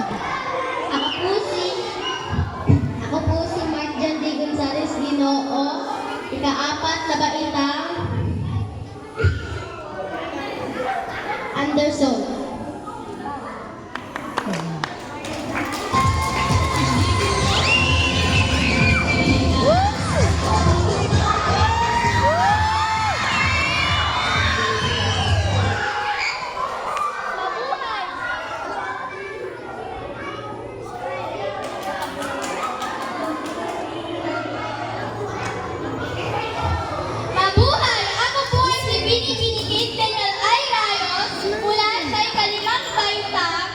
Ako po si Ako po si Mark John D. Gonzales Ginoo, ika-4 na baitang Anderson. Mabuhay! Ako po ay si Bini Binikit Daniel I. Rayos mula sa ika-5 baitang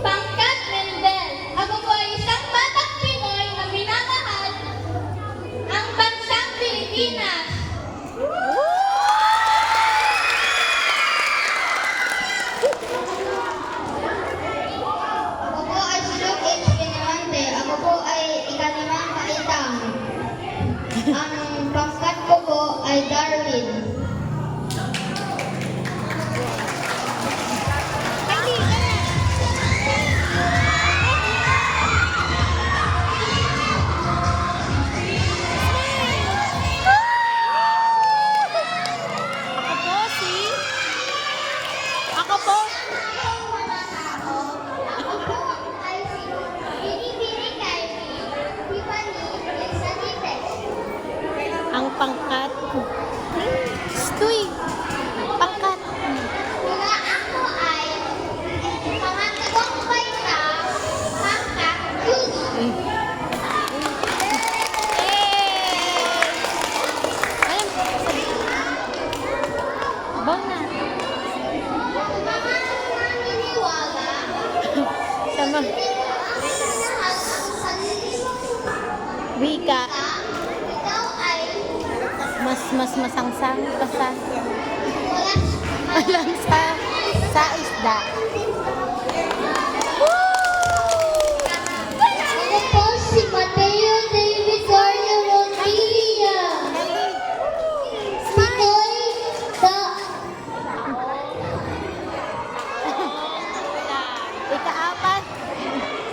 Pangkat Mendel. Ako po ay isang batang Pinoy na minamahal ang bansang Pilipinas. Ako po ay si Luke H. Pinamante. Ako po ay ika-5 baitang. Ang pangkat ko po ay Darwin. Ako po. Ako po ay si Bini Bini Kaimi, Tiffany, Elizabeth. Ang pangkat. Stoy. Pangkat. Mga ako ay pangatlong baitang pangkat Judy. Ayun. Bong na. Mga naniniwala, Sama. lahat ang sarili Wika. ikaw ay Mas masangsang basta. wala Walang sa isda. Ako po si Mateo David Garner Montilla. Pitoy da Ika-4.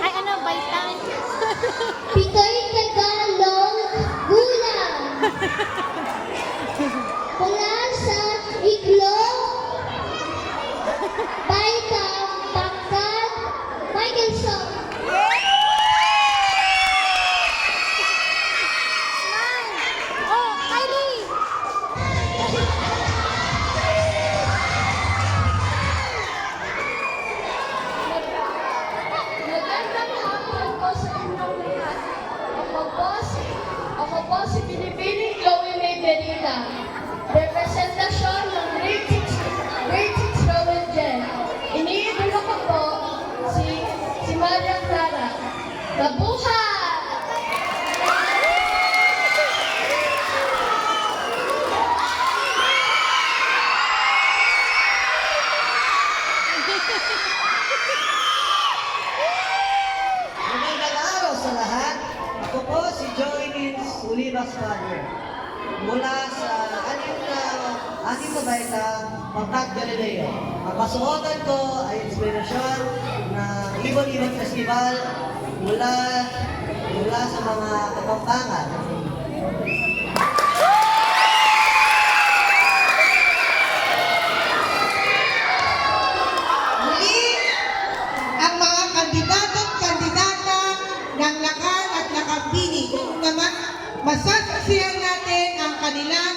Ay, ano, baitan? Pitoy Tagalog Gulang. Mula sa Igloo, Baitang Pangkat Michelson. Oh, Kylie! Magandang hapon po sa inyong lahat. Ako po si Binibining Chloe May Berita. Representasyon ng Grade 6 Rowan Jen. Iniidolo ko po si Maria Clara. Mabuhay! Magandang araw sa lahat. Ako po si Joey Nils Olivas Father. Mula sa ating babaitang Pangkat Galileo. Ang kasuotan ko ay inspirasyon ng Ibon-Ibon Festival mula sa mga kapampangan. Muli, ang mga kandidato at kandidata ng Lakan at Lakambini. Naman, masasaksihan natin ang kanilang